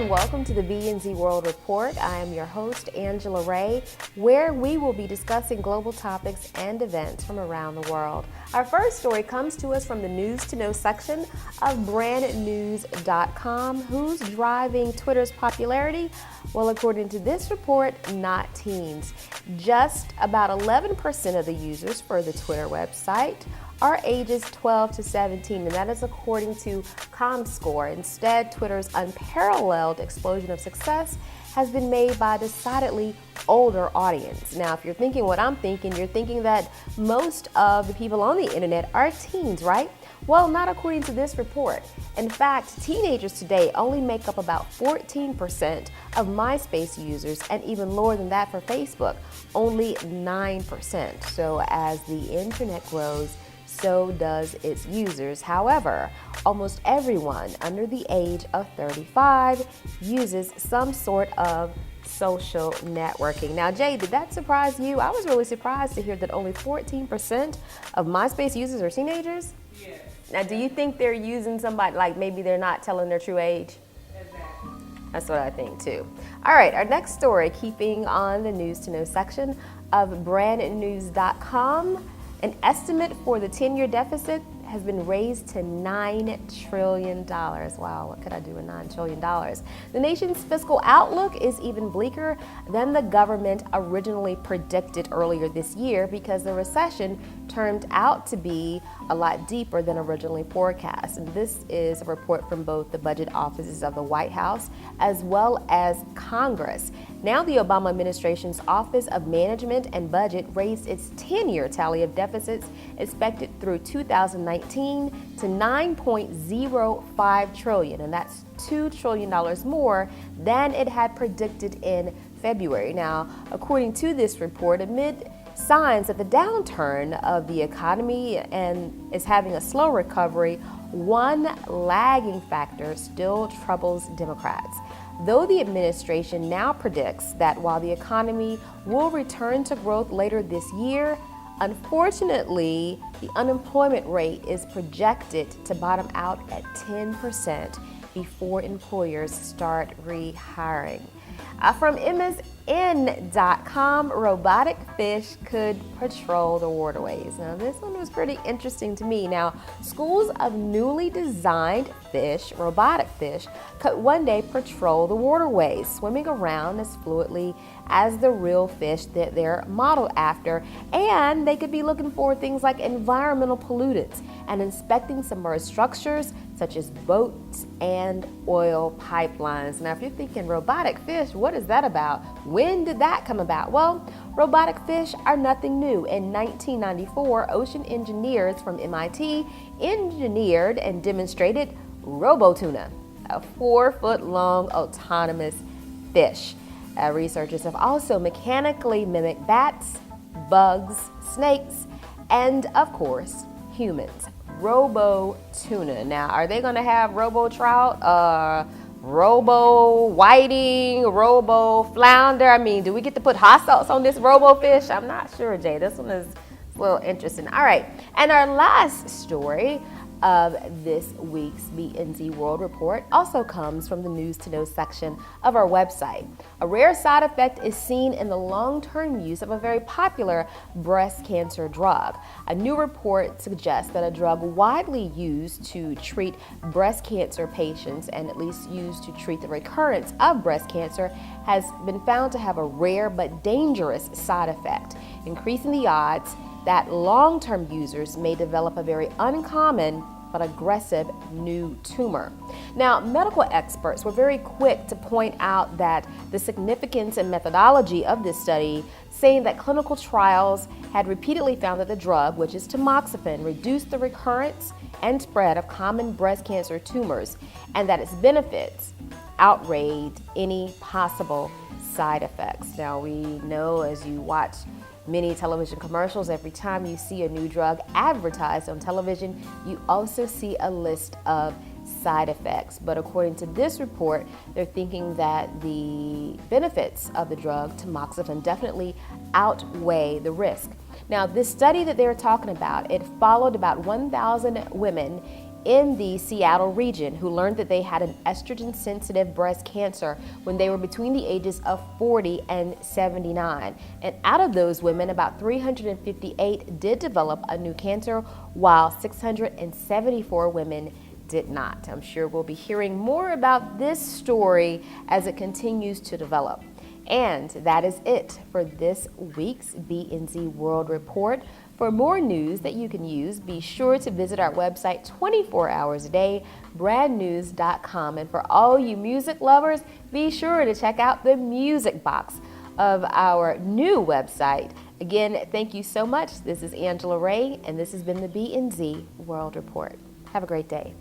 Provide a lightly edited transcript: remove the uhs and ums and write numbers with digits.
and welcome to the BNz World Report. I am your host, Angela Ray, where we will be discussing global topics and events from around the world. Our first story comes to us from the News to Know section of BrandNewz.com. Who's driving Twitter's popularity? Well, according to this report, not teens. Just about 11% of the users for the Twitter website are ages 12 to 17, and that is according to ComScore. Instead, Twitter's unparalleled explosion of success has been made by a decidedly older audience. Now, if you're thinking what I'm thinking, you're thinking that most of the people on the internet are teens, right? Well, not according to this report. In fact, teenagers today only make up about 14% of MySpace users, and even lower than that for Facebook, only 9%. So as the internet grows, so does its users. However, almost everyone under the age of 35 uses some sort of social networking. Now, Jay, did that surprise you? I was really surprised to hear that only 14% of MySpace users are teenagers. Yes. Now, do you think they're using somebody, like maybe they're not telling their true age? Exactly. That's what I think too. All right, our next story, keeping on the News to Know section of BrandNewz.com. An estimate for the 10-year deficit has been raised to $9 trillion. Wow, what could I do with $9 trillion? The nation's fiscal outlook is even bleaker than the government originally predicted earlier this year, because the recession turned out to be a lot deeper than originally forecast. And this is a report from both the budget offices of the White House as well as Congress. Now, the Obama administration's Office of Management and Budget raised its 10-year tally of deficits expected through 2019 to $9.05 trillion, and that's $2 trillion more than it had predicted in February. Now, according to this report, amid signs that the downturn of the economy and is having a slow recovery, one lagging factor still troubles Democrats. Though the administration now predicts that while the economy will return to growth later this year, unfortunately, the unemployment rate is projected to bottom out at 10% before employers start rehiring. From MSN.com, robotic fish could patrol the waterways. Now, this one was pretty interesting to me. Now, schools of newly designed fish, robotic fish, could one day patrol the waterways, swimming around as fluidly as the real fish that they're modeled after. And they could be looking for things like environmental pollutants and inspecting submerged structures such as boats and oil pipelines. Now, if you're thinking robotic fish, what is that about? When did that come about? Well, robotic fish are nothing new. In 1994, ocean engineers from MIT engineered and demonstrated RoboTuna, a 4-foot-long autonomous fish. Researchers have also mechanically mimicked bats, bugs, snakes, and of course, humans. RoboTuna. Now, are they going to have robo trout, robo whiting, robo flounder? I mean, do we get to put hot sauce on this robo fish? I'm not sure, Jay. This one is a little interesting. All right, and our last story of this week's BNz World Report also comes from the News to Know section of our website. A rare side effect is seen in the long-term use of a very popular breast cancer drug. A new report suggests that a drug widely used to treat breast cancer patients, and at least used to treat the recurrence of breast cancer, has been found to have a rare but dangerous side effect, increasing the odds that long-term users may develop a very uncommon but aggressive new tumor. Now, medical experts were very quick to point out that the significance and methodology of this study, saying that clinical trials had repeatedly found that the drug, which is tamoxifen, reduced the recurrence and spread of common breast cancer tumors, and that its benefits outweighed any possible side effects. Now, we know, as you watch many television commercials, every time you see a new drug advertised on television, you also see a list of side effects. But according to this report, they're thinking that the benefits of the drug tamoxifen definitely outweigh the risk. Now, this study that they're talking about, it followed about 1,000 women in the Seattle region who learned that they had an estrogen-sensitive breast cancer when they were between the ages of 40 and 79. And out of those women, about 358 did develop a new cancer, while 674 women did not. I'm sure we'll be hearing more about this story as it continues to develop. And that is it for this week's BNz World Report. For more news that you can use, be sure to visit our website 24 hours a day, brandnewz.com. And for all you music lovers, be sure to check out the music box of our new website. Again, thank you so much. This is Angela Ray, and this has been the BNz World Report. Have a great day.